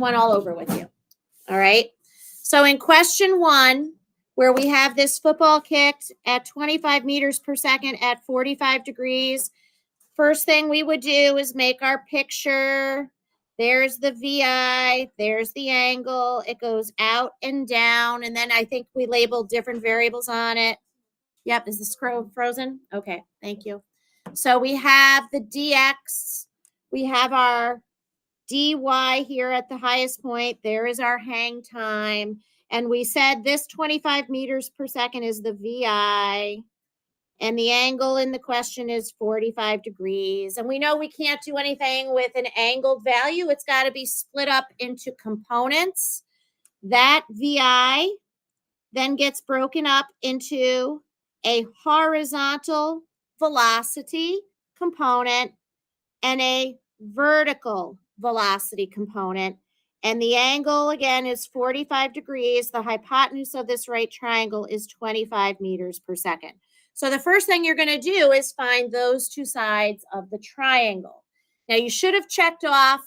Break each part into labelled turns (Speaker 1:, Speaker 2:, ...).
Speaker 1: one all over with you. All right. So in question 1, where we have this football kicked at 25 meters per second at 45 degrees, first thing we would do is make our picture. There's the VI, there's the angle. It goes out and down. And then I think we labeled different variables on it. Yep, is the scroll frozen? Okay, thank you. So we have the dx. We have our dy here at the highest point. There is our hang time. And we said this 25 meters per second is the VI. And the angle in the question is 45 degrees. And we know we can't do anything with an angled value. It's got to be split up into components. That VI then gets broken up into a horizontal velocity component and a vertical velocity component. And the angle, again, is 45 degrees. The hypotenuse of this right triangle is 25 meters per second. So the first thing you're going to do is find those two sides of the triangle. Now, you should have checked off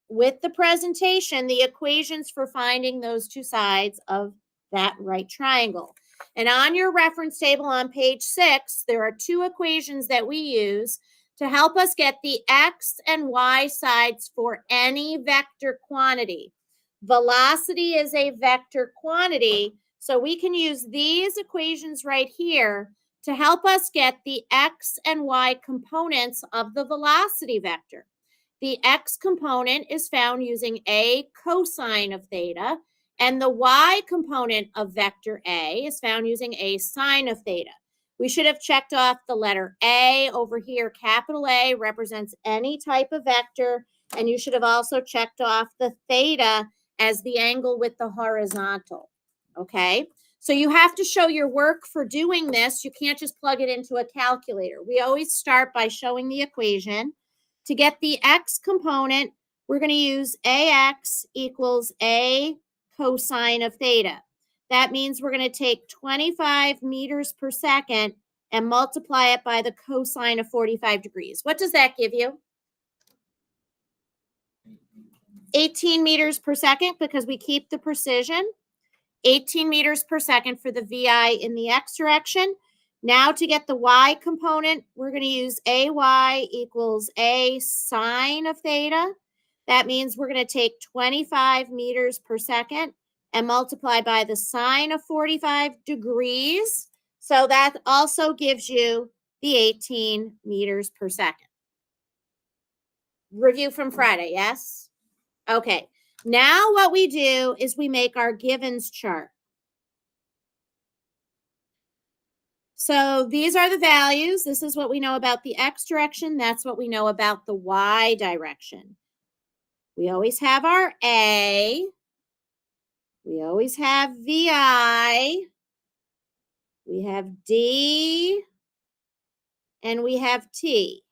Speaker 1: with the presentation the equations for finding those two sides of that right triangle. And on your reference table on page 6, there are two equations that we use to help us get the x and y sides for any vector quantity. Velocity is a vector quantity, so we can use these equations right here to help us get the x and y components of the velocity vector. The x component is found using a cosine of theta, and the y component of vector A is found using a sine of theta. We should have checked off the letter A over here. Capital A represents any type of vector, and you should have also checked off the theta as the angle with the horizontal, okay? So you have to show your work for doing this. You can't just plug it into a calculator. We always start by showing the equation. To get the x component, we're going to use ax equals a cosine of theta. That means we're going to take 25 meters per second and multiply it by the cosine of 45 degrees. What does that give you? 18 meters per second, because we keep the precision. 18 meters per second for the VI in the x direction. Now to get the y component, we're going to use AY equals a sine of theta. That means we're going to take 25 meters per second and multiply by the sine of 45 degrees. So that also gives you the 18 meters per second. Review from Friday, yes? Okay. Now what we do is we make our givens chart. So these are the values. This is what we know about the x direction. That's what we know about the y direction. We always have our A. We always have VI. We have D. And we have T.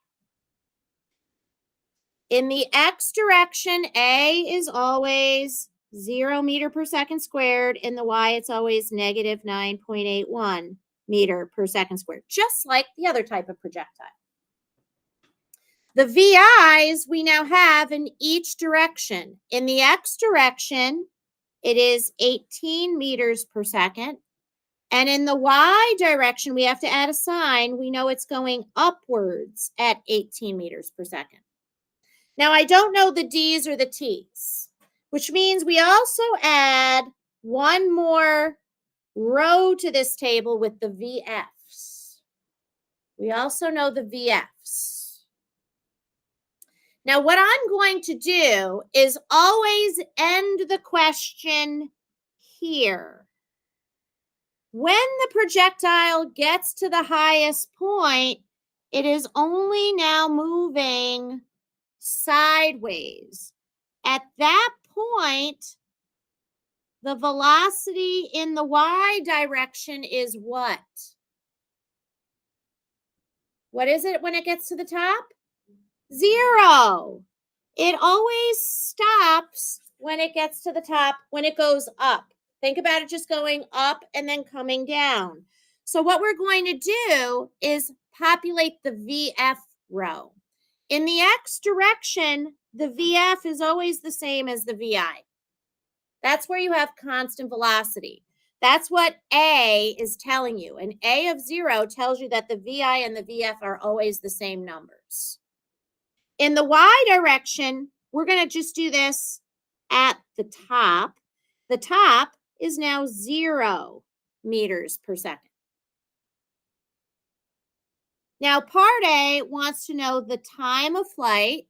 Speaker 1: In the x direction, A is always 0 meter per second squared. In the y, it's always negative 9.81 meter per second squared, just like the other type of projectile. The VIs we now have in each direction. In the x direction, it is 18 meters per second. And in the y direction, we have to add a sign. We know it's going upwards at 18 meters per second. Now, I don't know the D's or the T's, which means we also add one more row to this table with the VFs. We also know the VFs. Now, what I'm going to do is always end the question here. When the projectile gets to the highest point, it is only now moving sideways. At that point, the velocity in the y direction is what? What is it when it gets to the top? 0. It always stops when it gets to the top, when it goes up. Think about it just going up and then coming down. So what we're going to do is populate the VF row. In the x direction, the VF is always the same as the VI. That's where you have constant velocity. That's what A is telling you. And A of 0 tells you that the VI and the VF are always the same numbers. In the Y direction, we're going to just do this at the top. The top is now 0 meters per second. Now, part A wants to know the time of flight.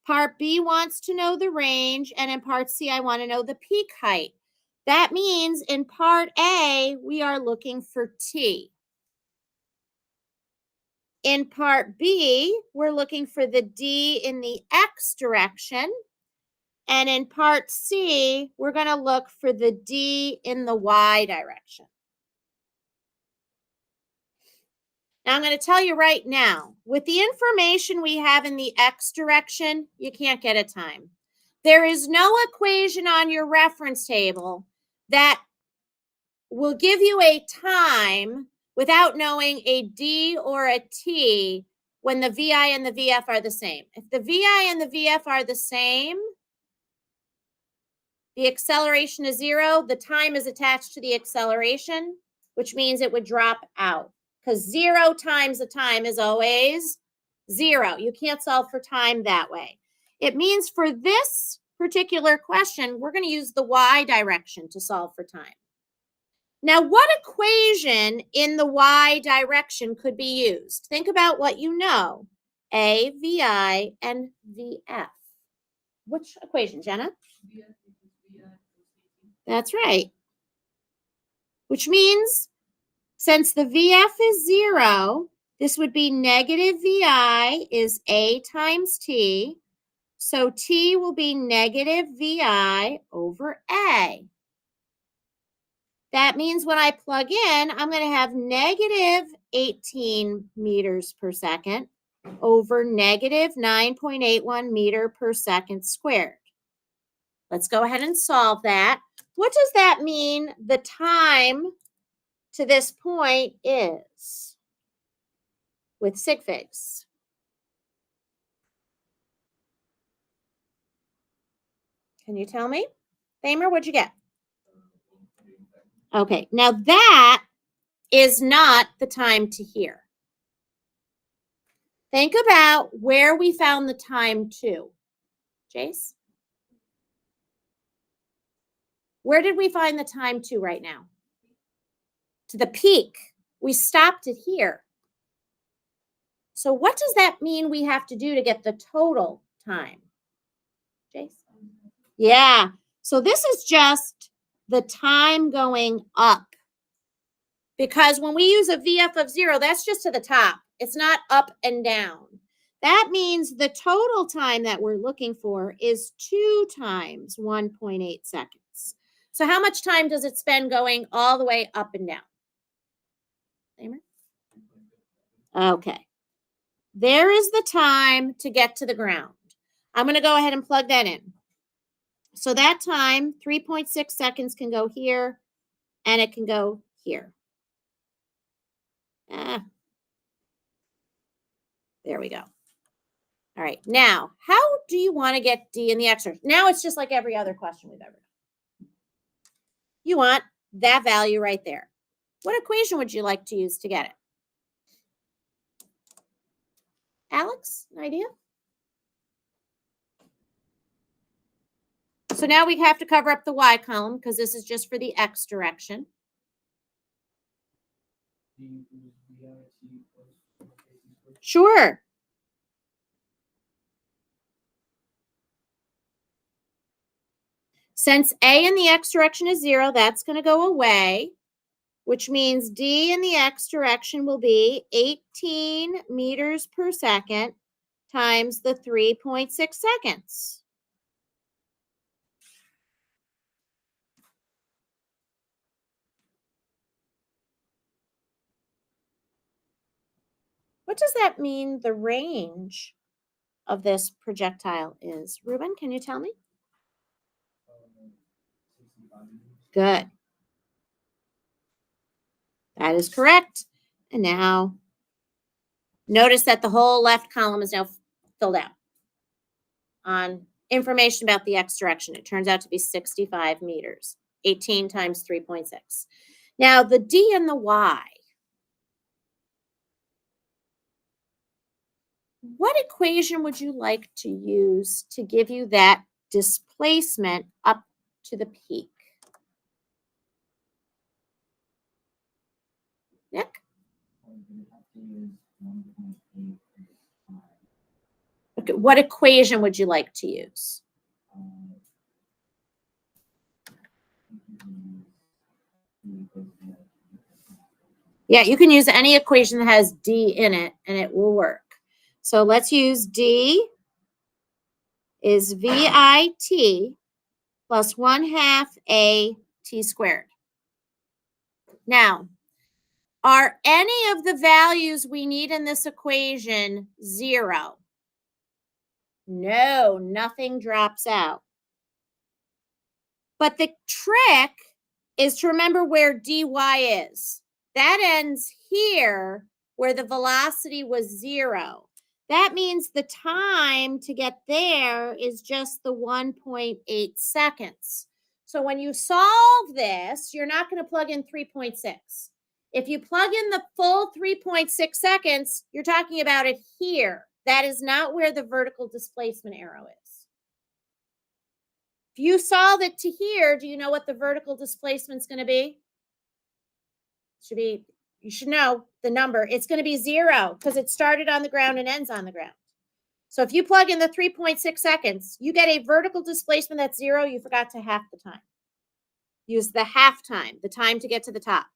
Speaker 1: Part B wants to know the range. And in part C, I want to know the peak height. That means in part A, we are looking for T. In part B, we're looking for the D in the X direction. And in part C, we're going to look for the D in the Y direction. Now, I'm going to tell you right now, with the information we have in the X direction, you can't get a time. There is no equation on your reference table that will give you a time without knowing a D or a T when the VI and the VF are the same. If the VI and the VF are the same, the acceleration is 0. The time is attached to the acceleration, which means it would drop out. Because 0 times the time is always 0. You can't solve for time that way. It means for this particular question, we're going to use the Y direction to solve for time. Now, what equation in the Y direction could be used? Think about what you know. A, VI, and VF. Which equation, Jenna? That's right. Which means since the VF is 0, this would be negative VI is A times T. So T will be negative VI over A. That means when I plug in, I'm going to have negative 18 meters per second over negative 9.81 meter per second squared. Let's go ahead and solve that. What does that mean the time to this point is with sig figs? Can you tell me? Thamer, what'd you get? Okay, now that is not the time to here. Think about where we found the time to. Jace? Where did we find the time to right now? To the peak. We stopped it here. So what does that mean we have to do to get the total time? Jace? Yeah. So this is just the time going up. Because when we use a VF of 0, that's just to the top. It's not up and down. That means the total time that we're looking for is 2 times 1.8 seconds. So how much time does it spend going all the way up and down? Okay. There is the time to get to the ground. I'm going to go ahead and plug that in. So that time, 3.6 seconds can go here, and it can go here. There we go. All right. Now, how do you want to get D in the X? Now it's just like every other question we've ever done. You want that value right there. What equation would you like to use to get it? Alex, an idea? So now we have to cover up the Y column because this is just for the X direction. Sure. Since A in the X direction is 0, that's going to go away, which means D in the X direction will be 18 meters per second times the 3.6 seconds. What does that mean the range of this projectile is? Ruben, can you tell me? Good. That is correct. And now notice that the whole left column is now filled out on information about the x direction. It turns out to be 65 meters, 18 times 3.6. Now, the d and the y. What equation would you like to use to give you that displacement up to the peak? Nick? Okay, what equation would you like to use? Yeah, you can use any equation that has d in it, and it will work. So let's use d is VIT plus 1/2 a t squared. Now, are any of the values we need in this equation 0? No, nothing drops out. But the trick is to remember where dy is. That ends here where the velocity was 0. That means the time to get there is just the 1.8 seconds. So when you solve this, you're not going to plug in 3.6. If you plug in the full 3.6 seconds, you're talking about it here. That is not where the vertical displacement arrow is. If you solve it to here, do you know what the vertical displacement is going to be? You should know the number. It's going to be 0 because it started on the ground and ends on the ground. So if you plug in the 3.6 seconds, you get a vertical displacement that's 0. You forgot to half the time. Use the half time, the time to get to the top.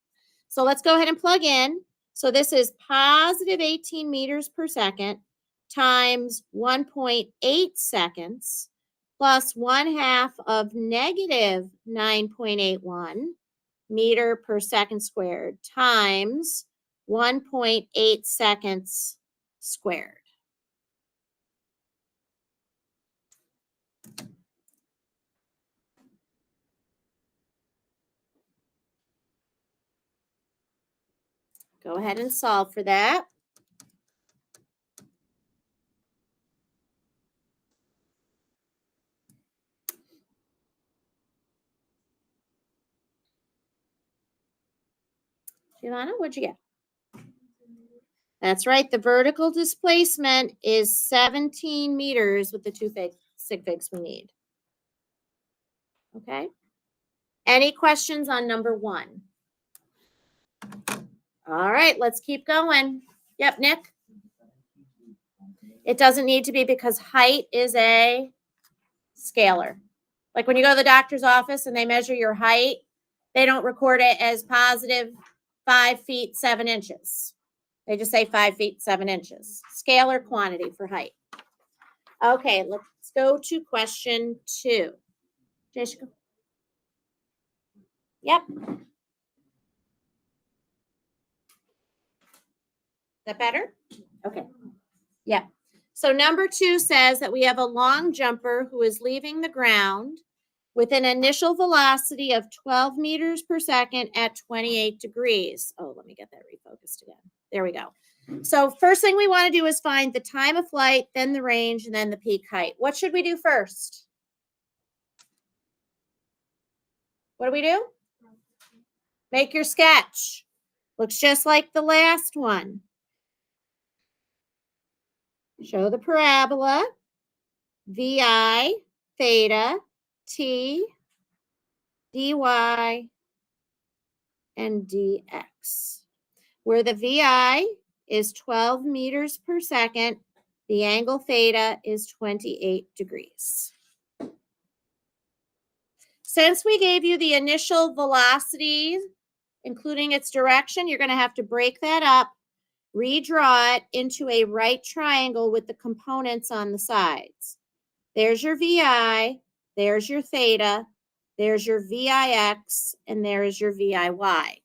Speaker 1: So let's go ahead and plug in. So this is positive 18 meters per second times 1.8 seconds plus 1/2 of negative 9.81 meter per second squared times 1.8 seconds squared. Go ahead and solve for that. Giovanna, what'd you get? That's right. The vertical displacement is 17 meters with the two sig figs we need. Okay. Any questions on number 1? All right, let's keep going. Yep, Nick? It doesn't need to be because height is a scalar. Like when you go to the doctor's office and they measure your height, they don't record it as positive 5 feet 7 inches. They just say 5 feet 7 inches. Scalar quantity for height. Okay, let's go to question 2. Jessica? Yep. Is that better? Okay. Yeah. So number 2 says that we have a long jumper who is leaving the ground with an initial velocity of 12 meters per second at 28 degrees. Oh, let me get that refocused again. There we go. So first thing we want to do is find the time of flight, then the range, and then the peak height. What should we do first? What do we do? Make your sketch. Looks just like the last one. Show the parabola, VI, theta, T, dy, and dx. Where the VI is 12 meters per second, the angle theta is 28 degrees. Since we gave you the initial velocity, including its direction, you're going to have to break that up, redraw it into a right triangle with the components on the sides. There's your VI, there's your theta, there's your VIX, and there is your VIY.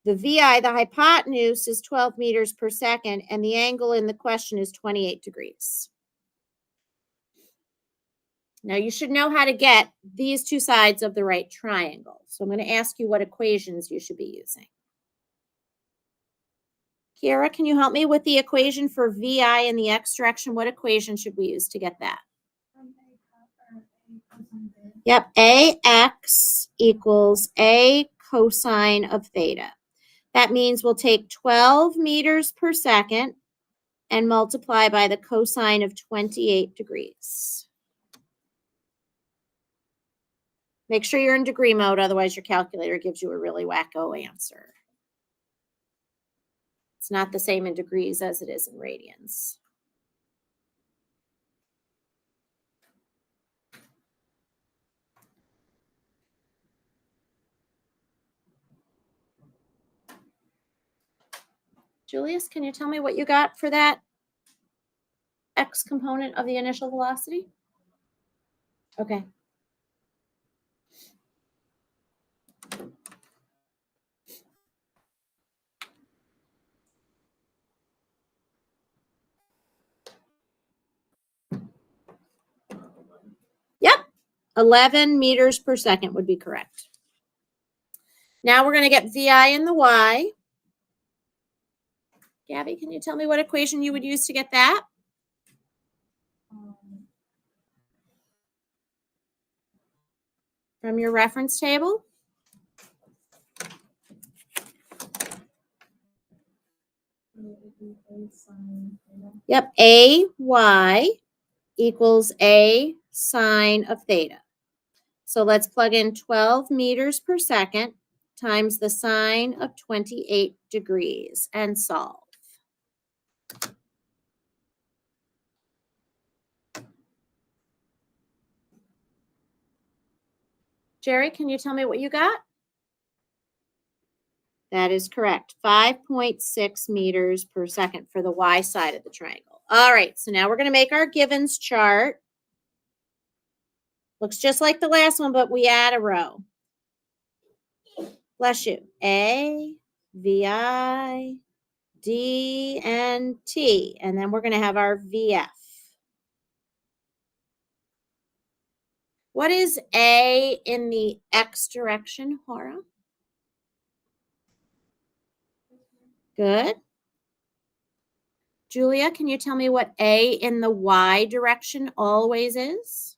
Speaker 1: The VI, the hypotenuse, is 12 meters per second, and the angle in the question is 28 degrees. Now, you should know how to get these two sides of the right triangle. So I'm going to ask you what equations you should be using. Kiara, can you help me with the equation for VI in the x direction? What equation should we use to get that? Yep, AX equals A cosine of theta. That means we'll take 12 meters per second and multiply by the cosine of 28 degrees. Make sure you're in degree mode, otherwise your calculator gives you a really wacko answer. It's not the same in degrees as it is in radians. Julius, can you tell me what you got for that x component of the initial velocity? Okay. Yep, 11 meters per second would be correct. Now we're going to get VI and the Y. Gabby, can you tell me what equation you would use to get that? From your reference table? Yep, AY equals A sine of theta. So let's plug in 12 meters per second times the sine of 28 degrees and solve. Jerry, can you tell me what you got? That is correct. 5.6 meters per second for the Y side of the triangle. All right, so now we're going to make our givens chart. Looks just like the last one, but we add a row. Bless you. A, VI, D, and T. And then we're going to have our VF. What is A in the X direction, Hora? Good. Julia, can you tell me what A in the Y direction always is?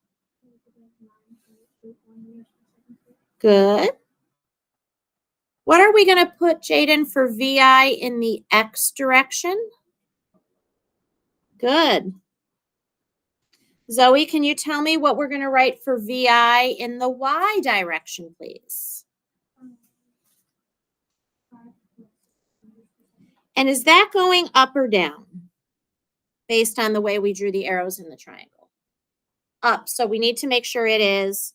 Speaker 1: Good. What are we going to put, Jaden, for VI in the X direction? Good. Zoe, can you tell me what we're going to write for VI in the Y direction, please? And is that going up or down based on the way we drew the arrows in the triangle? Up. So we need to make sure it is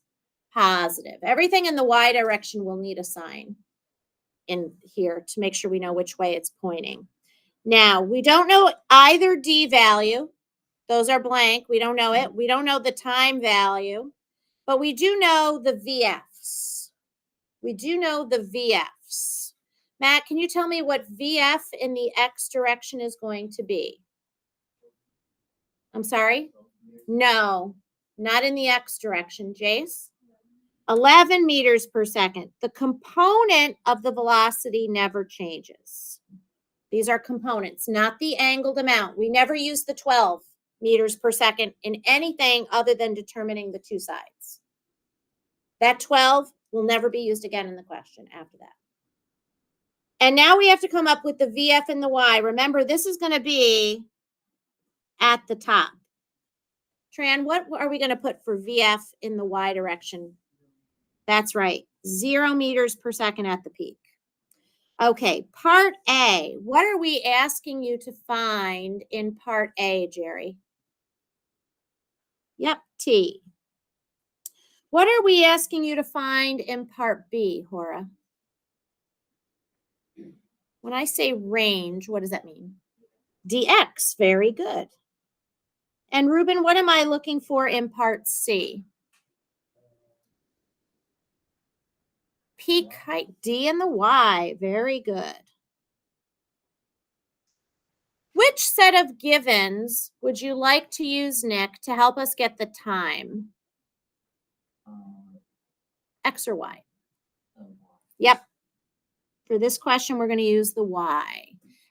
Speaker 1: positive. Everything in the Y direction will need a sign in here to make sure we know which way it's pointing. Now, we don't know either D value. Those are blank. We don't know it. We don't know the time value, but we do know the VFs. We do know the VFs. Matt, can you tell me what VF in the X direction is going to be? I'm sorry? No, not in the X direction, Jace. 11 meters per second. The component of the velocity never changes. These are components, not the angled amount. We never use the 12 meters per second in anything other than determining the two sides. That 12 will never be used again in the question after that. And now we have to come up with the VF and the Y. Remember, this is going to be at the top. Tran, what are we going to put for VF in the Y direction? That's right, 0 meters per second at the peak. Okay, part A. What are we asking you to find in part A, Jerry? Yep, T. What are we asking you to find in part B, Hora? When I say range, what does that mean? dx, very good. And Ruben, what am I looking for in part C? Peak height, D and the Y, very good. Which set of givens would you like to use, Nick, to help us get the time? X or Y? Yep. For this question, we're going to use the Y.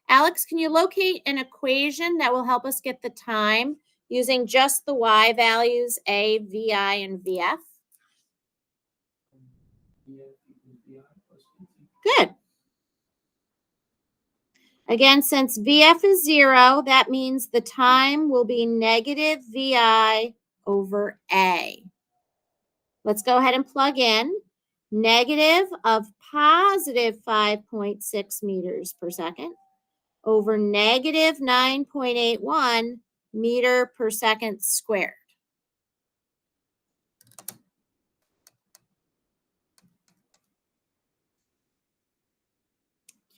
Speaker 1: Alex, can you locate an equation that will help us get the time using just the Y values, A, VI, and VF? Good. Again, since VF is 0, that means the time will be negative VI over A. Let's go ahead and plug in negative of positive 5.6 meters per second over negative 9.81 meter per second squared.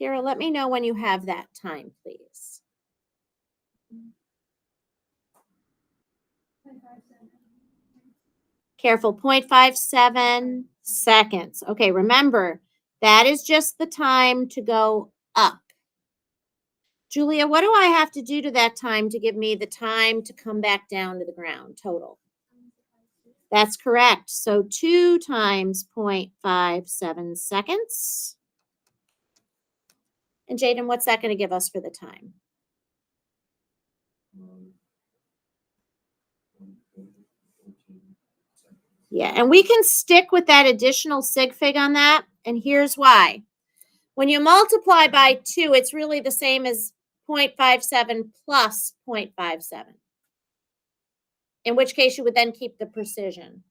Speaker 1: Kira, let me know when you have that time, please. Careful, 0.57 seconds. Okay, remember, that is just the time to go up. Julia, what do I have to do to that time to give me the time to come back down to the ground total? That's correct. So 2 times 0.57 seconds. And Jaden, what's that going to give us for the time? Yeah, and we can stick with that additional sig fig on that. And here's why. When you multiply by 2, it's really the same as 0.57 plus 0.57. In which case you would then keep the precision.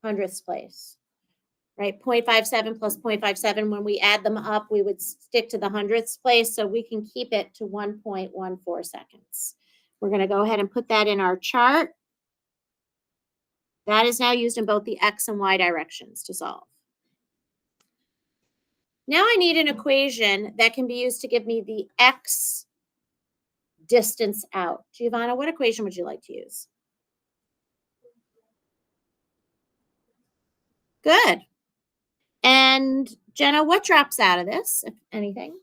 Speaker 1: Hundredths place. Right, 0.57 plus 0.57, when we add them up, we would stick to the hundredths place, so we can keep it to 1.14 seconds. We're going to go ahead and put that in our chart. That is now used in both the X and Y directions to solve. Now I need an equation that can be used to give me the X distance out. Giovanna, what equation would you like to use? Good. And Jenna, what drops out of this, if anything?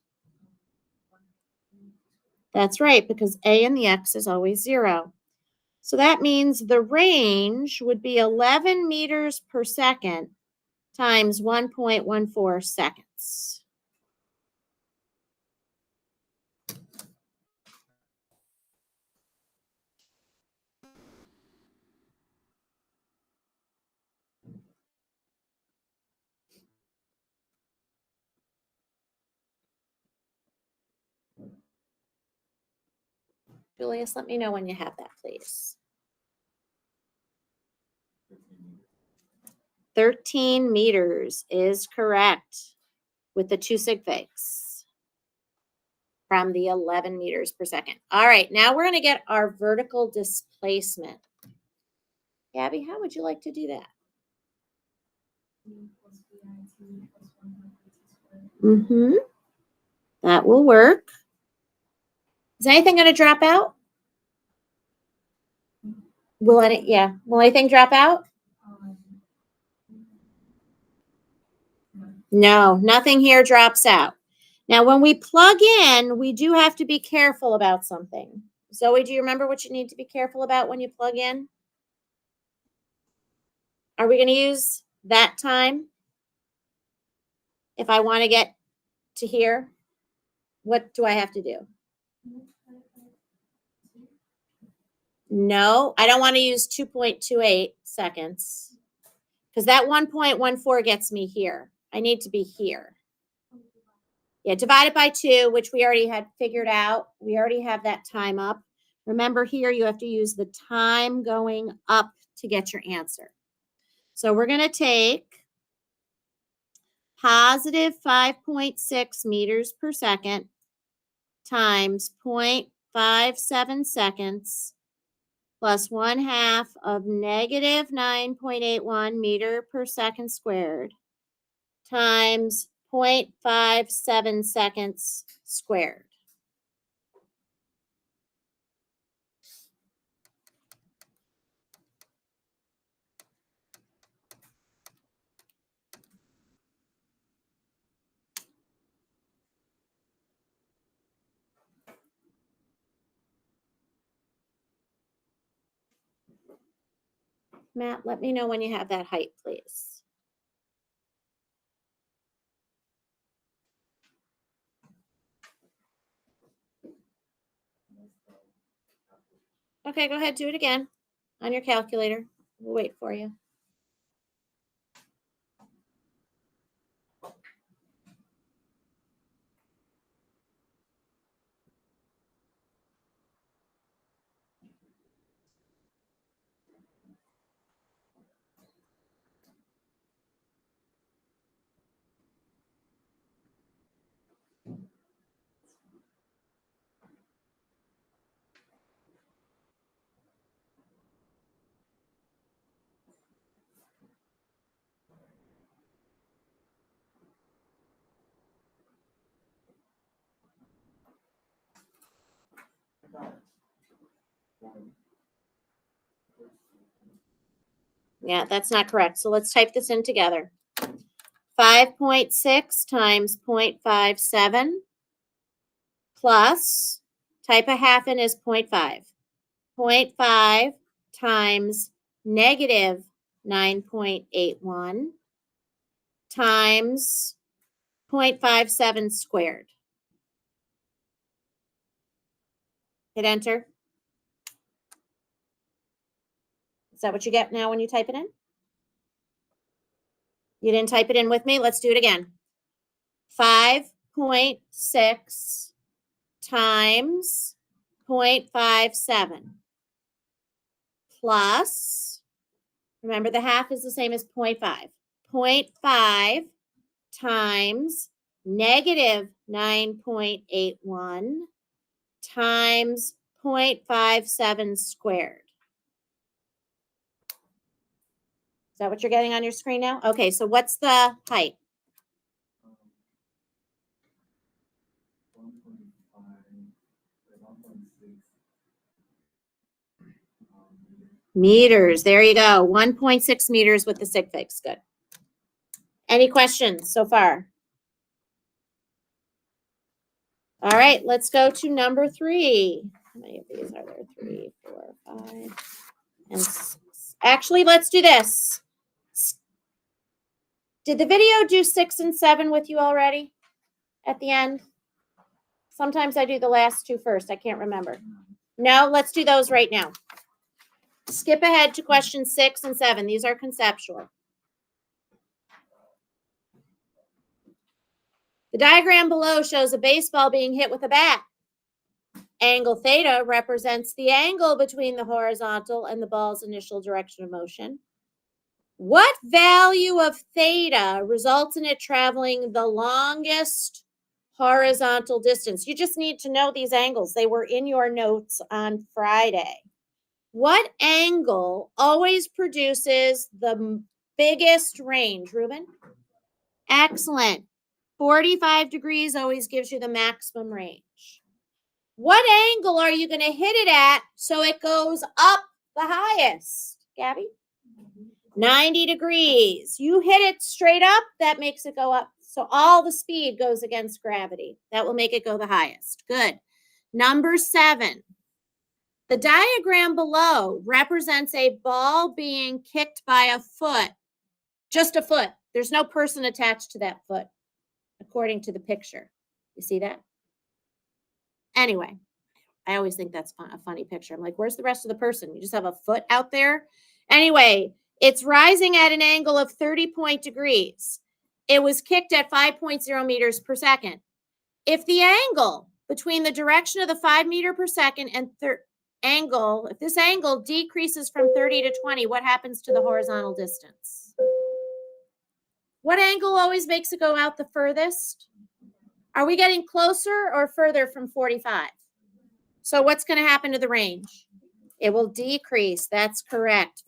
Speaker 1: That's right, because A in the X is always 0. So that means the range would be 11 meters per second times 1.14 seconds. Julius, let me know when you have that, please. 13 meters is correct with the 2 sig figs from the 11 meters per second. All right, now we're going to get our vertical displacement. Gabby, how would you like to do that? That will work. Is anything going to drop out? Will anything drop out? No, nothing here drops out. Now, when we plug in, we do have to be careful about something. Zoe, do you remember what you need to be careful about when you plug in? Are we going to use that time? If I want to get to here, what do I have to do? No, I don't want to use 2.28 seconds because that 1.14 gets me here. I need to be here. Yeah, divided by 2, which we already had figured out. We already have that time up. Remember here, you have to use the time going up to get your answer. So we're going to take positive 5.6 meters per second times 0.57 seconds plus 1/2 of negative 9.81 meter per second squared times 0.57 seconds squared. Matt, let me know when you have that height, please. Okay, go ahead, do it again on your calculator. We'll wait for you. Yeah, that's not correct. So let's type this in together. 5.6 times 0.57 plus, type a half in as 0.5. 0.5 times negative 9.81 times 0.57 squared. Hit enter. Is that what you get now when you type it in? You didn't type it in with me? Let's do it again. 5.6 times 0.57 plus, remember the half is the same as 0.5. 0.5 times negative 9.81 times 0.57 squared. Is that what you're getting on your screen now? Okay, so what's the height? 1.6 meters. There you go. 1.6 meters with the sig figs. Good. Any questions so far? All right, let's go to number 3. How many of these are there? 3, 4, 5, and 6. Actually, let's do this. Did the video do 6 and 7 with you already at the end? Sometimes I do the last 2 first. I can't remember. No, let's do those right now. Skip ahead to questions 6 and 7. These are conceptual. The diagram below shows a baseball being hit with a bat. Angle theta represents the angle between the horizontal and the ball's initial direction of motion. What value of theta results in it traveling the longest horizontal distance? You just need to know these angles. They were in your notes on Friday. What angle always produces the biggest range, Ruben? Excellent. 45 degrees always gives you the maximum range. What angle are you going to hit it at so it goes up the highest, Gabby? 90 degrees. You hit it straight up, that makes it go up. So all the speed goes against gravity. That will make it go the highest. Good. Number 7. The diagram below represents a ball being kicked by a foot. Just a foot. There's no person attached to that foot, according to the picture. You see that? Anyway, I always think that's a funny picture. I'm like, where's the rest of the person? You just have a foot out there? Anyway, it's rising at an angle of 30 degrees. It was kicked at 5.0 meters per second. If the angle between the direction of the 5 meter per second and if this angle decreases from 30 to 20, what happens to the horizontal distance? What angle always makes it go out the furthest? Are we getting closer or further from 45? So what's going to happen to the range? It will decrease. That's correct.